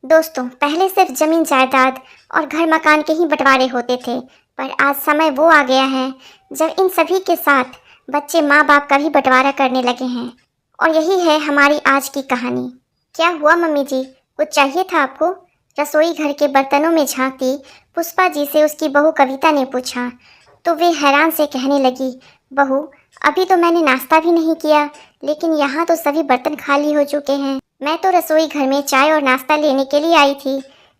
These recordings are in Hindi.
दोस्तों, पहले सिर्फ जमीन जायदाद और घर मकान के ही बंटवारे होते थे, पर आज समय वो आ गया है जब इन सभी के साथ बच्चे माँ बाप का भी बंटवारा करने लगे हैं। और यही है हमारी आज की कहानी। क्या हुआ मम्मी जी, कुछ चाहिए था आपको? रसोई घर के बर्तनों में झांकती पुष्पा जी से उसकी बहू कविता ने पूछा तो वे हैरान से कहने लगी, बहू, अभी तो मैंने नाश्ता भी नहीं किया, लेकिन यहाँ तो सभी बर्तन खाली हो चुके हैं। मैं तो रसोई घर में चाय और नाश्ता लेने के लिए आई थी,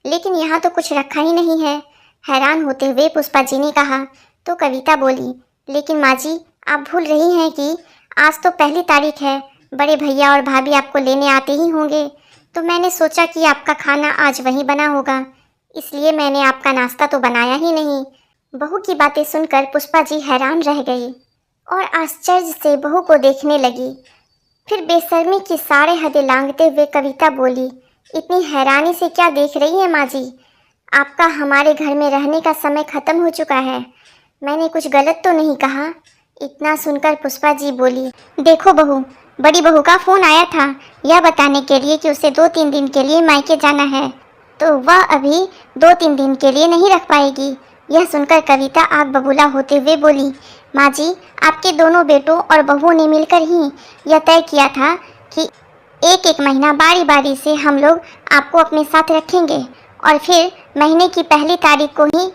लेकिन यहाँ तो कुछ रखा ही नहीं है। हैरान होते हुए पुष्पा जी ने कहा तो कविता बोली, लेकिन माँ जी, आप भूल रही हैं कि आज तो पहली तारीख है, बड़े भैया और भाभी आपको लेने आते ही होंगे, तो मैंने सोचा कि आपका खाना आज वहीं बना होगा, इसलिए मैंने आपका नाश्ता तो बनाया ही नहीं। बहू की बातें सुनकर पुष्पा जी हैरान रह गई और आश्चर्य से बहू को देखने लगी। फिर बेशर्मी की सारे हदें लांघते हुए कविता बोली, इतनी हैरानी से क्या देख रही है माँ जी? आपका हमारे घर में रहने का समय खत्म हो चुका है। मैंने कुछ गलत तो नहीं कहा? इतना सुनकर पुष्पा जी बोली, देखो बहू, बड़ी बहू का फ़ोन आया था यह बताने के लिए कि उसे 2-3 दिन के लिए मायके जाना है, तो वह अभी 2-3 दिन के लिए नहीं रख पाएगी। यह सुनकर कविता आग बबूला होते हुए बोली, माँ जी, आपके दोनों बेटों और बहुओं ने मिलकर ही यह तय किया था कि एक एक महीना बारी बारी से हम लोग आपको अपने साथ रखेंगे, और फिर महीने की पहली तारीख को ही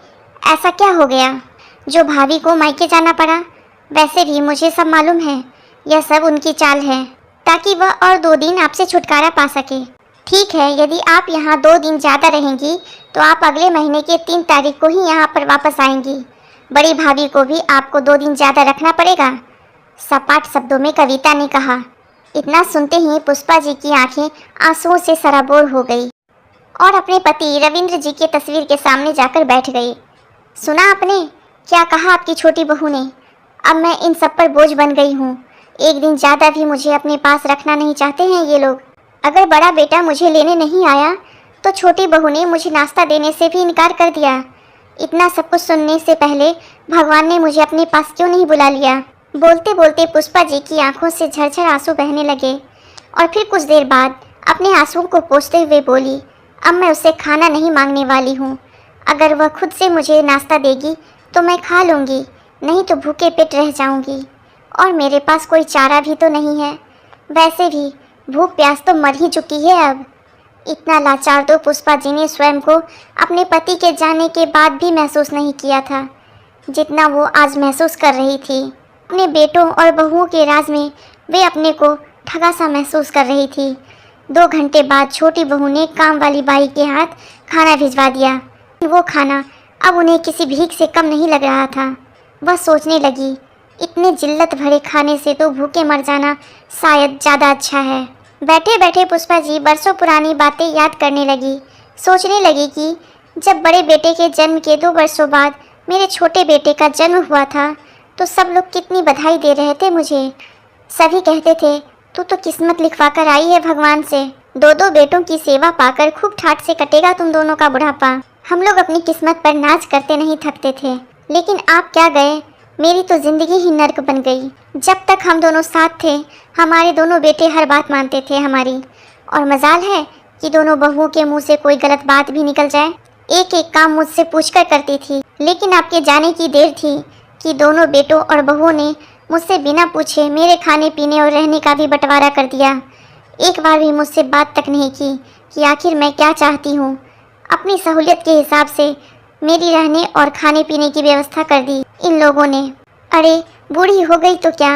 ऐसा क्या हो गया जो भाभी को मायके जाना पड़ा? वैसे भी मुझे सब मालूम है, यह सब उनकी चाल है ताकि वह और 2 दिन आपसे छुटकारा पा सके। ठीक है, यदि आप यहाँ 2 दिन ज़्यादा रहेंगी तो आप अगले महीने की 3 तारीख को ही यहाँ पर वापस आएंगी। बड़ी भाभी को भी आपको 2 दिन ज़्यादा रखना पड़ेगा, सपाट शब्दों में कविता ने कहा। इतना सुनते ही पुष्पा जी की आंखें आंसुओं से सराबोर हो गई और अपने पति रविंद्र जी की तस्वीर के सामने जाकर बैठ गई। सुना आपने क्या कहा आपकी छोटी बहू ने? अब मैं इन सब पर बोझ बन गई हूँ। एक दिन ज़्यादा भी मुझे अपने पास रखना नहीं चाहते हैं ये लोग। अगर बड़ा बेटा मुझे लेने नहीं आया तो छोटी बहू ने मुझे नाश्ता देने से भी इनकार कर दिया। इतना सब कुछ सुनने से पहले भगवान ने मुझे अपने पास क्यों नहीं बुला लिया? बोलते बोलते पुष्पा जी की आंखों से झरझर आंसू बहने लगे और फिर कुछ देर बाद अपने आंसुओं को पोंछते हुए बोली, अब मैं उससे खाना नहीं मांगने वाली हूँ। अगर वह खुद से मुझे नाश्ता देगी तो मैं खा लूँगी, नहीं तो भूखे पेट रह जाऊँगी, और मेरे पास कोई चारा भी तो नहीं है। वैसे भी भूख प्यास तो मर ही चुकी है अब। इतना लाचार तो पुष्पा जी ने स्वयं को अपने पति के जाने के बाद भी महसूस नहीं किया था, जितना वो आज महसूस कर रही थी। अपने बेटों और बहुओं के राज में वे अपने को ठगा सा महसूस कर रही थी। 2 घंटे बाद छोटी बहू ने काम वाली बाई के हाथ खाना भिजवा दिया। वो खाना अब उन्हें किसी भीख से कम नहीं लग रहा था। वह सोचने लगी, इतने जिल्लत भरे खाने से तो भूखे मर जाना शायद ज़्यादा अच्छा है। बैठे बैठे पुष्पा जी बरसों पुरानी बातें याद करने लगी। सोचने लगी कि जब बड़े बेटे के जन्म के 2 वर्षों बाद मेरे छोटे बेटे का जन्म हुआ था तो सब लोग कितनी बधाई दे रहे थे मुझे। सभी कहते थे, तू तो किस्मत लिखवा कर आई है भगवान से। 2-2 बेटों की सेवा पाकर खूब ठाट से कटेगा तुम दोनों का बुढ़ापा। हम लोग अपनी किस्मत पर नाच करते नहीं थकते थे, लेकिन आप क्या गए, मेरी तो ज़िंदगी ही नर्क बन गई। जब तक हम दोनों साथ थे हमारे दोनों बेटे हर बात मानते थे हमारी, और मजाल है कि दोनों बहुओं के मुंह से कोई गलत बात भी निकल जाए। एक एक काम मुझसे पूछकर करती थी, लेकिन आपके जाने की देर थी कि दोनों बेटों और बहुओं ने मुझसे बिना पूछे मेरे खाने पीने और रहने का भी बंटवारा कर दिया। एक बार भी मुझसे बात तक नहीं की कि आखिर मैं क्या चाहती हूँ। अपनी सहूलियत के हिसाब से मेरी रहने और खाने पीने की व्यवस्था कर दी इन लोगों ने। अरे बूढ़ी हो गई तो क्या,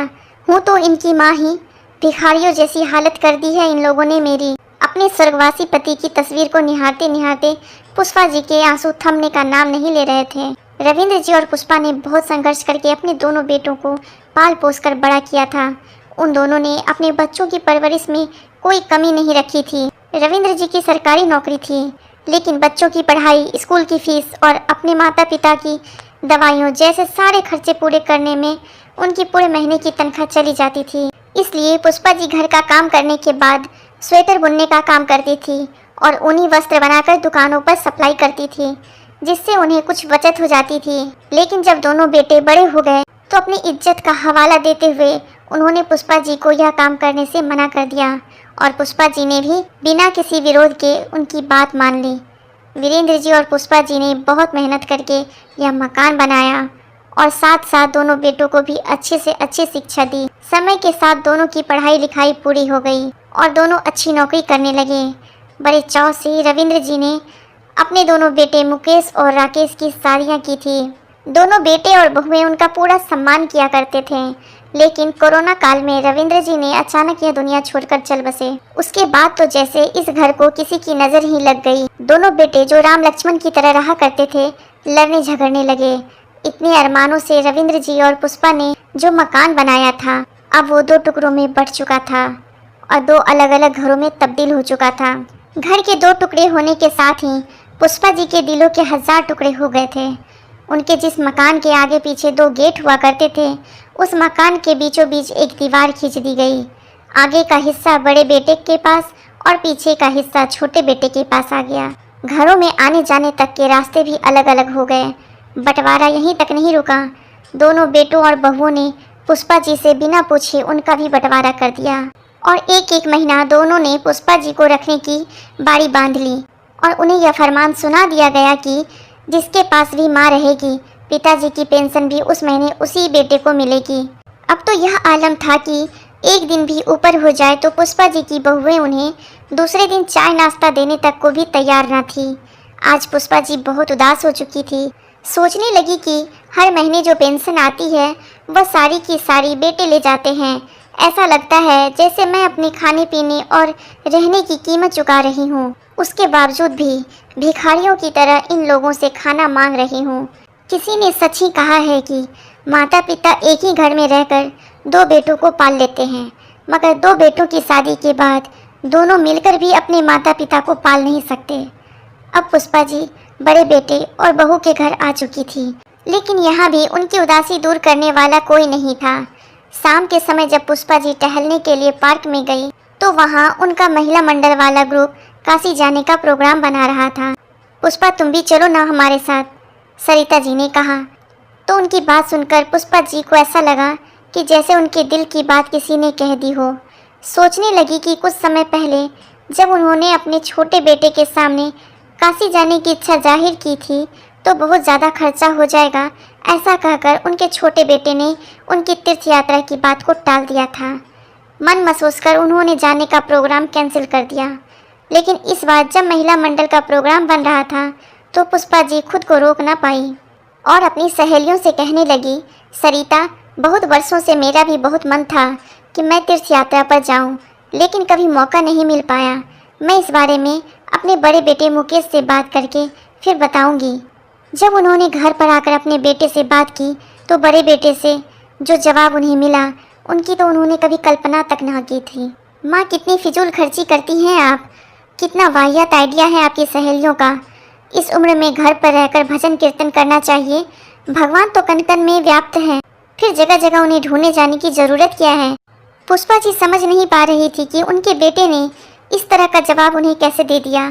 हूँ तो इनकी माँ ही। भिखारियों जैसी हालत कर दी है इन लोगों ने मेरी। अपने स्वर्गवासी पति की तस्वीर को निहारते निहारते पुष्पा जी के आंसू थमने का नाम नहीं ले रहे थे। रविंद्र जी और पुष्पा ने बहुत संघर्ष करके अपने दोनों बेटों को पाल पोस कर बड़ा किया था। उन दोनों ने अपने बच्चों की परवरिश में कोई कमी नहीं रखी थी। रविंद्र जी की सरकारी नौकरी थी, लेकिन बच्चों की पढ़ाई, स्कूल की फीस और अपने माता पिता की दवाइयों जैसे सारे खर्चे पूरे करने में उनकी पूरे महीने की तनख्वाह चली जाती थी। इसलिए पुष्पा जी घर का काम करने के बाद स्वेटर बुनने का काम करती थी और ऊनी वस्त्र बनाकर दुकानों पर सप्लाई करती थी, जिससे उन्हें कुछ बचत हो जाती थी। लेकिन जब दोनों बेटे बड़े हो गए तो अपनी इज्जत का हवाला देते हुए उन्होंने पुष्पा जी को यह काम करने से मना कर दिया और पुष्पा जी ने भी बिना किसी विरोध के उनकी बात मान ली। वीरेंद्र जी और पुष्पा जी ने बहुत मेहनत करके यह मकान बनाया और साथ साथ दोनों बेटों को भी अच्छे से अच्छी शिक्षा दी। समय के साथ दोनों की पढ़ाई लिखाई पूरी हो गई और दोनों अच्छी नौकरी करने लगे। बड़े चाव से रविंद्र जी ने अपने दोनों बेटे मुकेश और राकेश की शादियां की थी। दोनों बेटे और बहुएं उनका पूरा सम्मान किया करते थे। लेकिन कोरोना काल में रविंद्र जी ने अचानक यह दुनिया छोड़कर चल बसे। उसके बाद तो जैसे इस घर को किसी की नज़र ही लग गई। दोनों बेटे जो राम लक्ष्मण की तरह रहा करते थे, लड़ने झगड़ने लगे। इतने अरमानों से रविंद्र जी और पुष्पा ने जो मकान बनाया था, अब वो 2 टुकड़ों में बंट चुका था और 2 अलग अलग घरों में तब्दील हो चुका था। घर के 2 टुकड़े होने के साथ ही पुष्पा जी के दिलों के 1000 टुकड़े हो गए थे। उनके जिस मकान के आगे पीछे 2 गेट हुआ करते थे, उस मकान के बीचों बीच एक दीवार खींच दी गई। आगे का हिस्सा बड़े बेटे के पास और पीछे का हिस्सा छोटे बेटे के पास आ गया। घरों में आने जाने तक के रास्ते भी अलग अलग हो गए। बंटवारा यहीं तक नहीं रुका, दोनों बेटों और बहुओं ने पुष्पा जी से बिना पूछे उनका भी बंटवारा कर दिया और एक एक महीना दोनों ने पुष्पा जी को रखने की बारी बांध ली और उन्हें यह फरमान सुना दिया गया कि जिसके पास भी माँ रहेगी, पिताजी की पेंशन भी उस महीने उसी बेटे को मिलेगी। अब तो यह आलम था कि एक दिन भी ऊपर हो जाए तो पुष्पा जी की बहुएं उन्हें दूसरे दिन चाय नाश्ता देने तक को भी तैयार न थी। आज पुष्पा जी बहुत उदास हो चुकी थी। सोचने लगी कि हर महीने जो पेंशन आती है वह सारी की सारी बेटे ले जाते हैं। ऐसा लगता है जैसे मैं अपने खाने पीने और रहने की कीमत चुका रही हूँ, उसके बावजूद भी भिखारियों की तरह इन लोगों से खाना मांग रही हूँ। किसी ने सच ही कहा है कि माता पिता एक ही घर में रहकर 2 बेटों को पाल लेते हैं, मगर 2 बेटों की शादी के बाद दोनों मिलकर भी अपने माता पिता को पाल नहीं सकते। अब पुष्पा जी बड़े बेटे और बहू के घर आ चुकी थी, लेकिन यहाँ भी उनकी उदासी दूर करने वाला कोई नहीं था। शाम के समय जब पुष्पा जी टहलने के लिए पार्क में गई तो वहाँ उनका महिला मंडल वाला ग्रुप काशी जाने का प्रोग्राम बना रहा था। पुष्पा तुम भी चलो ना हमारे साथ, सरिता जी ने कहा। तो उनकी बात सुनकर पुष्पा जी को ऐसा लगा कि जैसे उनके दिल की बात किसी ने कह दी हो। सोचने लगी कि कुछ समय पहले जब उन्होंने अपने छोटे बेटे के सामने काशी जाने की इच्छा जाहिर की थी तो बहुत ज़्यादा खर्चा हो जाएगा, ऐसा कहकर उनके छोटे बेटे ने उनकी तीर्थ यात्रा की बात को टाल दिया था। मन महसूस कर उन्होंने जाने का प्रोग्राम कैंसिल कर दिया। लेकिन इस बार जब महिला मंडल का प्रोग्राम बन रहा था तो पुष्पा जी खुद को रोक ना पाई और अपनी सहेलियों से कहने लगी, सरिता, बहुत वर्षों से मेरा भी बहुत मन था कि मैं तीर्थ यात्रा पर जाऊं, लेकिन कभी मौका नहीं मिल पाया। मैं इस बारे में अपने बड़े बेटे मुकेश से बात करके फिर बताऊंगी। जब उन्होंने घर पर आकर अपने बेटे से बात की तो बड़े बेटे से जो जवाब उन्हें मिला, उनकी तो उन्होंने कभी कल्पना तक ना की थी। माँ, कितनी फिजूल खर्ची करती हैं आप, कितना वाहियात आइडिया है आपकी सहेलियों का। इस उम्र में घर पर रहकर भजन कीर्तन करना चाहिए। भगवान तो कण कण में व्याप्त हैं, फिर जगह जगह उन्हें ढूंढने जाने की ज़रूरत क्या है। पुष्पा जी समझ नहीं पा रही थी कि उनके बेटे ने इस तरह का जवाब उन्हें कैसे दे दिया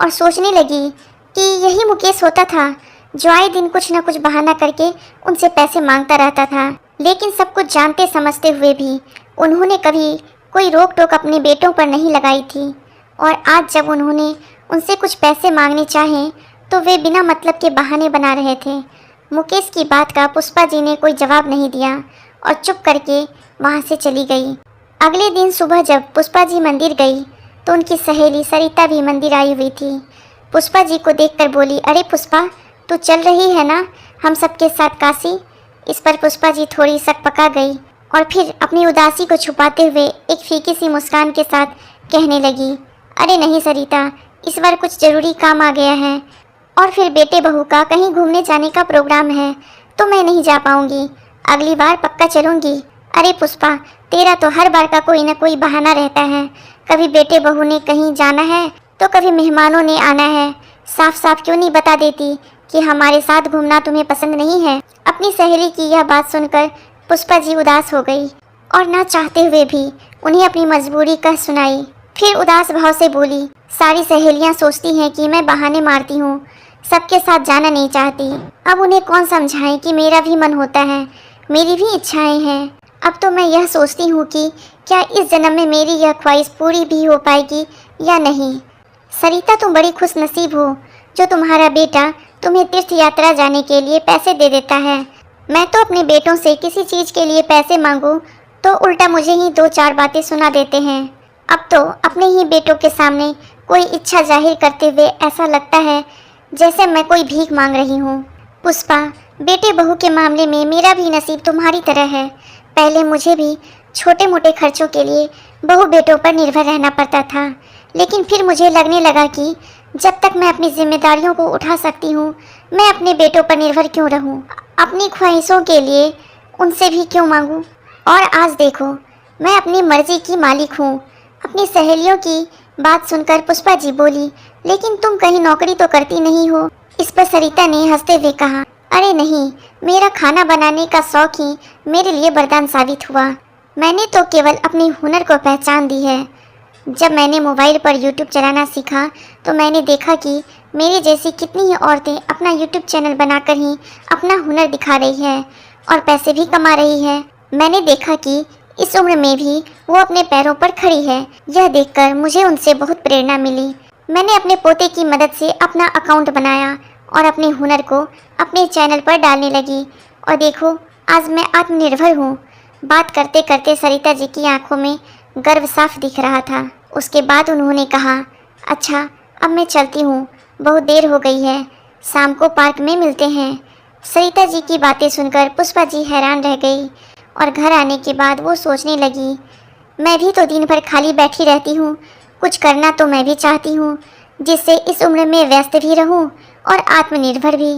और सोचने लगी कि यही मुकेश होता था जो आए दिन कुछ न कुछ बहाना करके उनसे पैसे मांगता रहता था। लेकिन सब कुछ जानते समझते हुए भी उन्होंने कभी कोई रोक टोक अपने बेटों पर नहीं लगाई थी। और आज जब उन्होंने उनसे कुछ पैसे मांगने चाहे तो वे बिना मतलब के बहाने बना रहे थे। मुकेश की बात का पुष्पा जी ने कोई जवाब नहीं दिया और चुप करके वहाँ से चली गई। अगले दिन सुबह जब पुष्पा जी मंदिर गई तो उनकी सहेली सरिता भी मंदिर आई हुई थी। पुष्पा जी को देखकर बोली, अरे पुष्पा, तू चल रही है ना हम सबके साथ काशी। इस पर पुष्पा जी थोड़ी सकपका गई और फिर अपनी उदासी को छुपाते हुए एक फीकी सी मुस्कान के साथ कहने लगी, अरे नहीं सरिता, इस बार कुछ ज़रूरी काम आ गया है और फिर बेटे बहू का कहीं घूमने जाने का प्रोग्राम है तो मैं नहीं जा पाऊँगी। अगली बार पक्का चलूँगी। अरे पुष्पा, तेरा तो हर बार का कोई ना कोई बहाना रहता है। कभी बेटे बहू ने कहीं जाना है तो कभी मेहमानों ने आना है। साफ साफ क्यों नहीं बता देती कि हमारे साथ घूमना तुम्हें पसंद नहीं है। अपनी सहेली की यह बात सुनकर पुष्पा जी उदास हो गई और ना चाहते हुए भी उन्हें अपनी मजबूरी कह सुनाई। फिर उदास भाव से बोली, सारी सहेलियां सोचती हैं कि मैं बहाने मारती हूँ, सबके साथ जाना नहीं चाहती। अब उन्हें कौन समझाए कि मेरा भी मन होता है, मेरी भी इच्छाएं हैं। अब तो मैं यह सोचती हूँ कि क्या इस जन्म में मेरी यह ख्वाहिश पूरी भी हो पाएगी या नहीं। सरिता, तुम बड़ी खुश नसीब हो जो तुम्हारा बेटा तुम्हें तीर्थ यात्रा जाने के लिए पैसे दे देता है। मैं तो अपने बेटों से किसी चीज़ के लिए पैसे मांगूं तो उल्टा मुझे ही दो चार बातें सुना देते हैं। अब तो अपने ही बेटों के सामने कोई इच्छा जाहिर करते हुए ऐसा लगता है जैसे मैं कोई भीख मांग रही हूँ। पुष्पा, बेटे बहू के मामले में मेरा भी नसीब तुम्हारी तरह है। पहले मुझे भी छोटे मोटे खर्चों के लिए बहू बेटों पर निर्भर रहना पड़ता था, लेकिन फिर मुझे लगने लगा कि जब तक मैं अपनी जिम्मेदारियों को उठा सकती हूँ, मैं अपने बेटों पर निर्भर क्यों रहूँ, अपनी ख्वाहिशों के लिए उनसे भी क्यों मांगूँ। और आज देखो, मैं अपनी मर्जी की मालिक हूँ। अपनी सहेलियों की बात सुनकर पुष्पा जी बोली, लेकिन तुम कहीं नौकरी तो करती नहीं हो। इस पर सरिता ने हंसते हुए कहा, अरे नहीं, मेरा खाना बनाने का शौक ही मेरे लिए वरदान साबित हुआ। मैंने तो केवल अपने हुनर को पहचान दी है। जब मैंने मोबाइल पर यूट्यूब चलाना सीखा तो मैंने देखा कि मेरी जैसी कितनी ही औरतें अपना यूट्यूब चैनल बनाकर ही अपना हुनर दिखा रही है और पैसे भी कमा रही है। मैंने देखा कि इस उम्र में भी वो अपने पैरों पर खड़ी है। यह देखकर मुझे उनसे बहुत प्रेरणा मिली। मैंने अपने पोते की मदद से अपना अकाउंट बनाया और अपने हुनर को अपने चैनल पर डालने लगी। और देखो, आज मैं आत्मनिर्भर हूँ। बात करते करते सरिता जी की आंखों में गर्व साफ दिख रहा था। उसके बाद उन्होंने कहा, अच्छा अब मैं चलती हूँ, बहुत देर हो गई है, शाम को पार्क में मिलते हैं। सरिता जी की बातें सुनकर पुष्पा जी हैरान रह गई और घर आने के बाद वो सोचने लगी, मैं भी तो दिन भर खाली बैठी रहती हूँ, कुछ करना तो मैं भी चाहती हूँ जिससे इस उम्र में व्यस्त भी रहूँ और आत्मनिर्भर भी।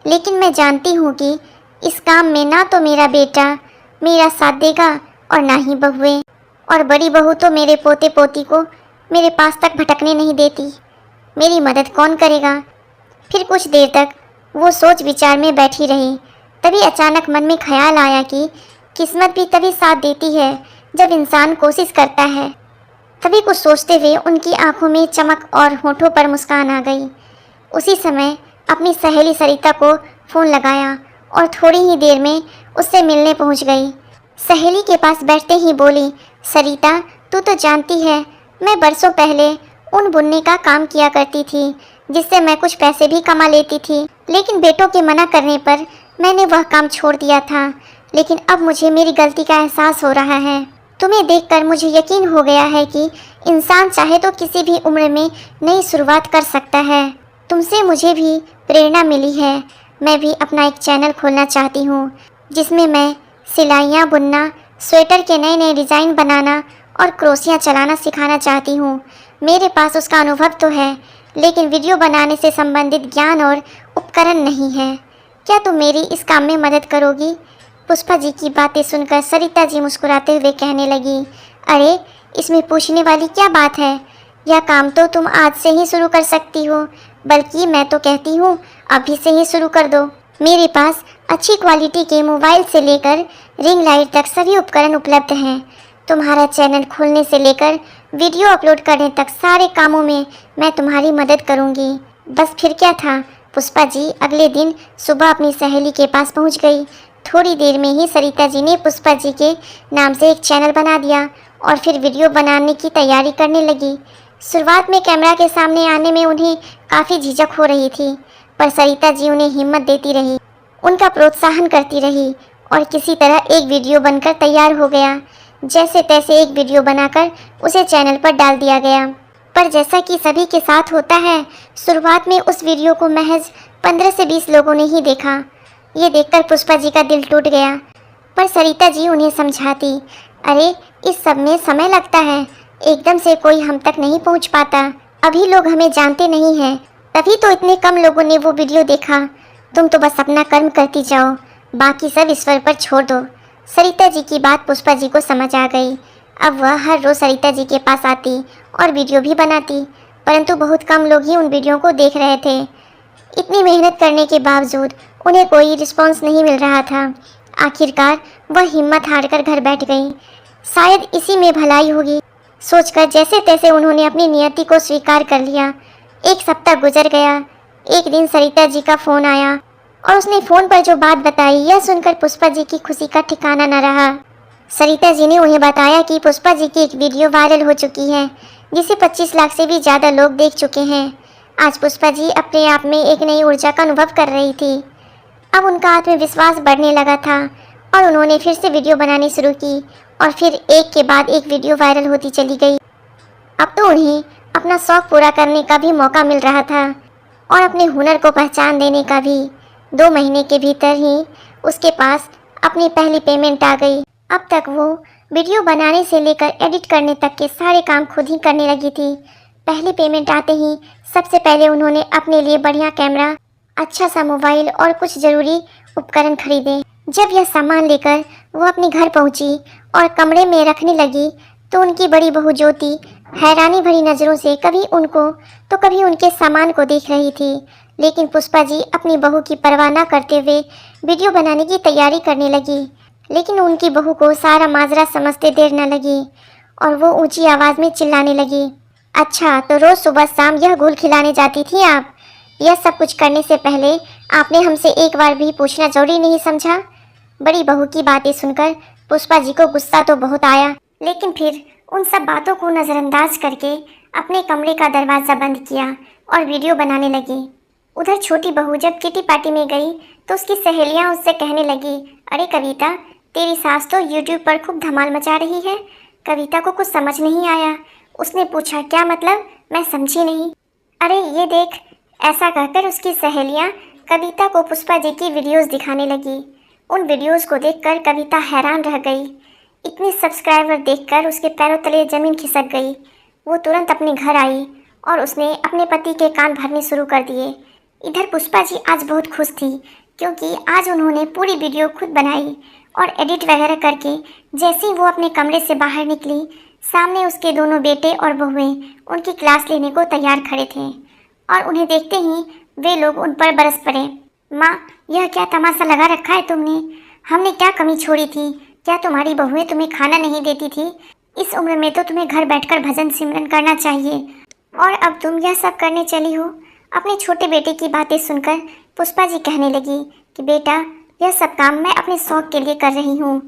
लेकिन मैं जानती हूँ कि इस काम में ना तो मेरा बेटा मेरा साथ देगा और ना ही बहुएं, और बड़ी बहू तो मेरे पोते पोती को मेरे पास तक भटकने नहीं देती। मेरी मदद कौन करेगा। फिर कुछ देर तक वो सोच विचार में बैठी रही। तभी अचानक मन में ख्याल आया कि किस्मत भी तभी साथ देती है जब इंसान कोशिश करता है। तभी कुछ सोचते हुए उनकी आंखों में चमक और होठों पर मुस्कान आ गई। उसी समय अपनी सहेली सरिता को फ़ोन लगाया और थोड़ी ही देर में उससे मिलने पहुंच गई। सहेली के पास बैठते ही बोली, सरिता, तू तो जानती है मैं बरसों पहले ऊन बुनने का काम किया करती थी जिससे मैं कुछ पैसे भी कमा लेती थी, लेकिन बेटों के मना करने पर मैंने वह काम छोड़ दिया था। लेकिन अब मुझे मेरी गलती का एहसास हो रहा है। तुम्हें देखकर मुझे यकीन हो गया है कि इंसान चाहे तो किसी भी उम्र में नई शुरुआत कर सकता है। तुमसे मुझे भी प्रेरणा मिली है। मैं भी अपना एक चैनल खोलना चाहती हूँ जिसमें मैं सिलाइयाँ बुनना, स्वेटर के नए नए डिज़ाइन बनाना और क्रोशियाँ चलाना सिखाना चाहती हूँ। मेरे पास उसका अनुभव तो है, लेकिन वीडियो बनाने से संबंधित ज्ञान और उपकरण नहीं है। क्या तुम मेरी इस काम में मदद करोगी। पुष्पा जी की बातें सुनकर सरिता जी मुस्कुराते हुए कहने लगी, अरे इसमें पूछने वाली क्या बात है। यह काम तो तुम आज से ही शुरू कर सकती हो, बल्कि मैं तो कहती हूँ अभी से ही शुरू कर दो। मेरे पास अच्छी क्वालिटी के मोबाइल से लेकर रिंग लाइट तक सभी उपकरण उपलब्ध हैं। तुम्हारा चैनल खोलने से लेकर वीडियो अपलोड करने तक सारे कामों में मैं तुम्हारी मदद करूँगी। बस फिर क्या था। पुष्पा जी अगले दिन सुबह अपनी सहेली के पास पहुँच गई। थोड़ी देर में ही सरिता जी ने पुष्पा जी के नाम से एक चैनल बना दिया और फिर वीडियो बनाने की तैयारी करने लगी। शुरुआत में कैमरा के सामने आने में उन्हें काफ़ी झिझक हो रही थी, पर सरिता जी उन्हें हिम्मत देती रही, उनका प्रोत्साहन करती रही और किसी तरह एक वीडियो बनकर तैयार हो गया। जैसे तैसे एक वीडियो बनाकर उसे चैनल पर डाल दिया गया। पर जैसा कि सभी के साथ होता है, शुरुआत में उस वीडियो को महज 15 से 20 लोगों ने ही देखा। ये देखकर पुष्पा जी का दिल टूट गया, पर सरिता जी उन्हें समझाती, अरे इस सब में समय लगता है, एकदम से कोई हम तक नहीं पहुंच पाता। अभी लोग हमें जानते नहीं हैं, तभी तो इतने कम लोगों ने वो वीडियो देखा। तुम तो बस अपना कर्म करती जाओ, बाकी सब ईश्वर पर छोड़ दो। सरिता जी की बात पुष्पा जी को समझ आ गई। अब वह हर रोज़ सरिता जी के पास आती और वीडियो भी बनाती, परंतु बहुत कम लोग ही उन वीडियो को देख रहे थे। इतनी मेहनत करने के बावजूद उन्हें कोई रिस्पॉन्स नहीं मिल रहा था। आखिरकार वह हिम्मत हारकर घर बैठ गई। शायद इसी में भलाई होगी सोचकर जैसे तैसे उन्होंने अपनी नियति को स्वीकार कर लिया। एक सप्ताह गुजर गया। एक दिन सरिता जी का फ़ोन आया और उसने फ़ोन पर जो बात बताई, यह सुनकर पुष्पा जी की खुशी का ठिकाना न रहा। सरिता जी ने उन्हें बताया कि पुष्पा जी की एक वीडियो वायरल हो चुकी है जिसे 25 लाख से भी ज़्यादा लोग देख चुके हैं। आज पुष्पा जी अपने आप में एक नई ऊर्जा का अनुभव कर रही थी। अब उनका आत्मविश्वास बढ़ने लगा था और उन्होंने फिर से वीडियो बनानी शुरू की और फिर एक के बाद एक वीडियो वायरल होती चली गई। अब तो उन्हें अपना शौक पूरा करने का भी मौका मिल रहा था और अपने हुनर को पहचान देने का भी। 2 महीने के भीतर ही उसके पास अपनी पहली पेमेंट आ गई। अब तक वो वीडियो बनाने से लेकर एडिट करने तक के सारे काम खुद ही करने लगी थी। पहली पेमेंट आते ही सबसे पहले उन्होंने अपने लिए बढ़िया कैमरा, अच्छा सा मोबाइल और कुछ ज़रूरी उपकरण खरीदे। जब यह सामान लेकर वो अपने घर पहुंची और कमरे में रखने लगी तो उनकी बड़ी बहू ज्योति हैरानी भरी नज़रों से कभी उनको तो कभी उनके सामान को देख रही थी। लेकिन पुष्पा जी अपनी बहू की परवाह न करते हुए वीडियो बनाने की तैयारी करने लगी। लेकिन उनकी बहू को सारा माजरा समझते देर न लगी और वो ऊंची आवाज़ में चिल्लाने लगी, अच्छा तो रोज़ सुबह शाम यह घुल खिलाने जाती थी आप? यह सब कुछ करने से पहले आपने हमसे एक बार भी पूछना जरूरी नहीं समझा? बड़ी बहू की बातें सुनकर पुष्पा जी को गुस्सा तो बहुत आया, लेकिन फिर उन सब बातों को नज़रअंदाज करके अपने कमरे का दरवाज़ा बंद किया और वीडियो बनाने लगी। उधर छोटी बहू जब किटी पार्टी में गई तो उसकी सहेलियां उससे कहने लगी, अरे कविता, तेरी सास तो यूट्यूब पर खूब धमाल मचा रही है। कविता को कुछ समझ नहीं आया। उसने पूछा, क्या मतलब? मैं समझी नहीं। अरे ये देख। ऐसा कहकर उसकी सहेलियां कविता को पुष्पा जी की वीडियोस दिखाने लगी। उन वीडियोस को देखकर कविता हैरान रह गई। इतने सब्सक्राइबर देखकर उसके पैरों तले ज़मीन खिसक गई। वो तुरंत अपने घर आई और उसने अपने पति के कान भरने शुरू कर दिए। इधर पुष्पा जी आज बहुत खुश थी क्योंकि आज उन्होंने पूरी वीडियो खुद बनाई और एडिट वगैरह करके जैसे ही वो अपने कमरे से बाहर निकली, सामने उसके दोनों बेटे और बहुएं उनकी क्लास लेने को तैयार खड़े थे और उन्हें देखते ही वे लोग उन पर बरस पड़े। माँ, यह क्या तमाशा लगा रखा है तुमने? हमने क्या कमी छोड़ी थी? क्या तुम्हारी बहुएं तुम्हें खाना नहीं देती थी? इस उम्र में तो तुम्हें घर बैठकर भजन सिमरन करना चाहिए और अब तुम यह सब करने चली हो। अपने छोटे बेटे की बातें सुनकर पुष्पा जी कहने लगी कि बेटा, यह सब काम मैं अपने शौक के लिए कर रही हूँ।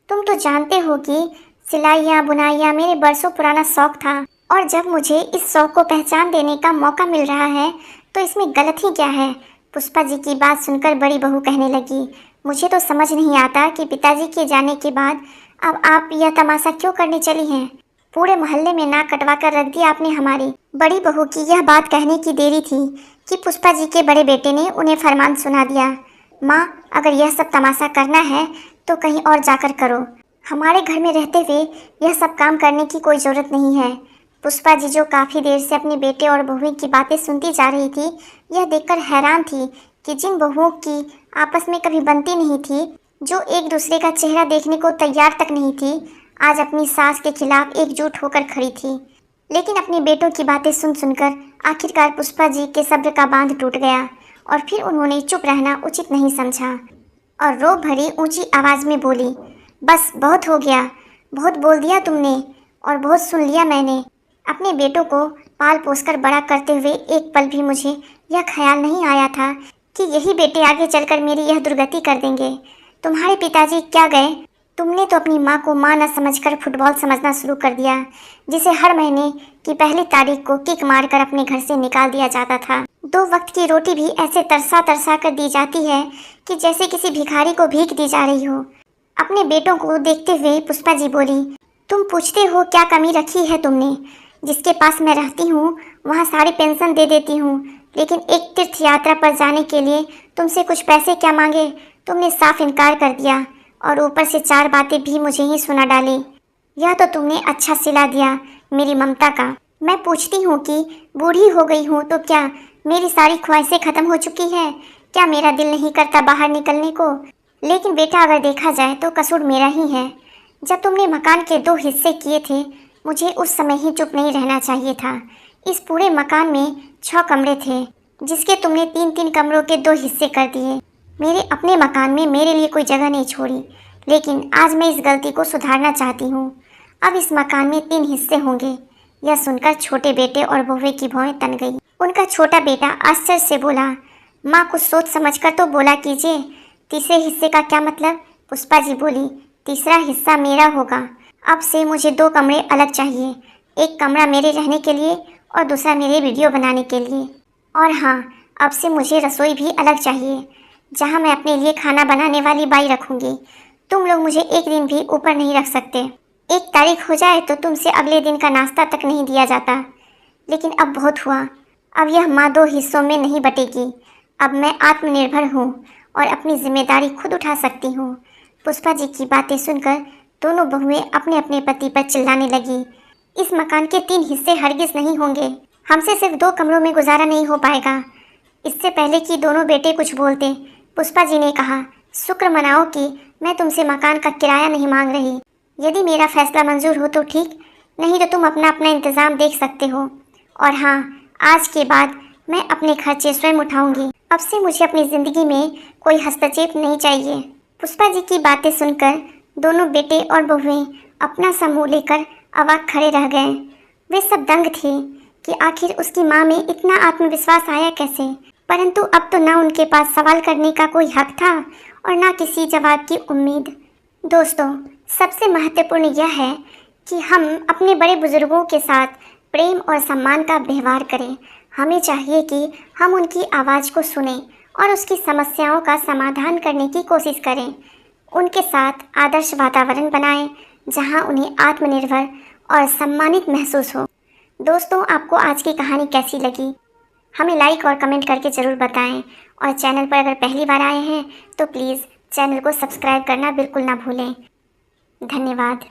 तुम तो जानते हो कि सिलाइयाँ बुनाइयाँ मेरे बरसों पुराना शौक था और जब मुझे इस शौक को पहचान देने का मौका मिल रहा है तो इसमें गलत ही क्या है? पुष्पा जी की बात सुनकर बड़ी बहू कहने लगी, मुझे तो समझ नहीं आता कि पिताजी के जाने के बाद अब आप यह तमाशा क्यों करने चली हैं? पूरे मोहल्ले में नाक कटवा कर रख दिया आपने हमारी। बड़ी बहू की यह बात कहने की देरी थी कि पुष्पा जी के बड़े बेटे ने उन्हें फरमान सुना दिया, माँ, अगर यह सब तमाशा करना है तो कहीं और जाकर करो। हमारे घर में रहते हुए यह सब काम करने की कोई ज़रूरत नहीं है। पुष्पा जी जो काफ़ी देर से अपने बेटे और बहुओं की बातें सुनती जा रही थी, यह देखकर हैरान थी कि जिन बहुओं की आपस में कभी बनती नहीं थी, जो एक दूसरे का चेहरा देखने को तैयार तक नहीं थी, आज अपनी सास के खिलाफ एकजुट होकर खड़ी थी। लेकिन अपने बेटों की बातें सुन सुनकर आखिरकार पुष्पा जी के सब्र का बांध टूट गया और फिर उन्होंने चुप रहना उचित नहीं समझा और रो भरी ऊंची आवाज़ में बोली, बस बहुत हो गया, बहुत बोल दिया तुमने और बहुत सुन लिया मैंने। अपने बेटों को पाल पोसकर बड़ा करते हुए एक पल भी मुझे यह ख्याल नहीं आया था कि यही बेटे आगे चलकर मेरी यह दुर्गति कर देंगे। तुम्हारे पिताजी क्या गए? तुमने तो अपनी माँ को माँ न समझकर फुटबॉल समझना शुरू कर दिया, जिसे हर महीने की पहली तारीख को किक मारकर अपने घर से निकाल दिया जाता था। 2 वक्त की रोटी भी ऐसे तरसा तरसा कर दी जाती है कि जैसे किसी भिखारी को भीख दी जा रही हो। अपने बेटों को देखते हुए पुष्पा जी बोली, तुम पूछते हो क्या कमी रखी है तुमने? जिसके पास मैं रहती हूँ वहाँ सारी पेंशन दे देती हूँ, लेकिन एक तीर्थ यात्रा पर जाने के लिए तुमसे कुछ पैसे क्या मांगे? तुमने साफ इनकार कर दिया और ऊपर से 4 बातें भी मुझे ही सुना डाली। यह तो तुमने अच्छा सिला दिया मेरी ममता का। मैं पूछती हूँ कि बूढ़ी हो गई हूँ तो क्या मेरी सारी ख्वाहिशें ख़त्म हो चुकी है? क्या मेरा दिल नहीं करता बाहर निकलने को? लेकिन बेटा, अगर देखा जाए तो कसूर मेरा ही है। जब तुमने मकान के 2 हिस्से किए थे, मुझे उस समय ही चुप नहीं रहना चाहिए था। इस पूरे मकान में 6 कमरे थे, जिसके तुमने 3-3 कमरों के 2 हिस्से कर दिए। मेरे अपने मकान में मेरे लिए कोई जगह नहीं छोड़ी, लेकिन आज मैं इस गलती को सुधारना चाहती हूँ। अब इस मकान में 3 हिस्से होंगे। यह सुनकर छोटे बेटे और बहुए की भौहें तन गई। उनका छोटा बेटा आश्चर्य से बोला, माँ, कुछ सोच समझकर तो बोला कीजिए। तीसरे हिस्से का क्या मतलब? पुष्पा जी बोली, तीसरा हिस्सा मेरा होगा। अब से मुझे 2 कमरे अलग चाहिए, एक कमरा मेरे रहने के लिए और दूसरा मेरे वीडियो बनाने के लिए। और हाँ, अब से मुझे रसोई भी अलग चाहिए, जहाँ मैं अपने लिए खाना बनाने वाली बाई रखूँगी। तुम लोग मुझे एक दिन भी ऊपर नहीं रख सकते। 1 तारीख हो जाए तो तुमसे अगले दिन का नाश्ता तक नहीं दिया जाता। लेकिन अब बहुत हुआ, अब यह माँ 2 हिस्सों में नहीं बटेगी। अब मैं आत्मनिर्भर हूँ और अपनी जिम्मेदारी खुद उठा सकती हूँ। पुष्पा जी की बातें सुनकर दोनों बहुएं अपने अपने पति पर चिल्लाने लगी। इस मकान के 3 हिस्से हरगिज नहीं होंगे, हमसे सिर्फ 2 कमरों में गुजारा नहीं हो पाएगा। इससे पहले कि दोनों बेटे कुछ बोलते, पुष्पा जी ने कहा, शुक्र मनाओ कि मैं तुमसे मकान का किराया नहीं मांग रही। यदि मेरा फैसला मंजूर हो तो ठीक, नहीं तो तुम अपना अपना इंतज़ाम देख सकते हो। और हाँ, आज के बाद मैं अपने खर्चे स्वयं उठाऊंगी। अब से मुझे अपनी ज़िंदगी में कोई हस्तक्षेप नहीं चाहिए। पुष्पा जी की बातें सुनकर दोनों बेटे और बहुएं अपना सा मुँह लेकर अवाक खड़े रह गए। वे सब दंग थे कि आखिर उसकी माँ में इतना आत्मविश्वास आया कैसे। परंतु अब तो ना उनके पास सवाल करने का कोई हक था और ना किसी जवाब की उम्मीद। दोस्तों, सबसे महत्वपूर्ण यह है कि हम अपने बड़े बुजुर्गों के साथ प्रेम और सम्मान का व्यवहार करें। हमें चाहिए कि हम उनकी आवाज़ को सुनें और उसकी समस्याओं का समाधान करने की कोशिश करें। उनके साथ आदर्श वातावरण बनाएं, जहां उन्हें आत्मनिर्भर और सम्मानित महसूस हो। दोस्तों, आपको आज की कहानी कैसी लगी? हमें लाइक और कमेंट करके ज़रूर बताएं। और चैनल पर अगर पहली बार आए हैं तो प्लीज़ चैनल को सब्सक्राइब करना बिल्कुल ना भूलें। धन्यवाद।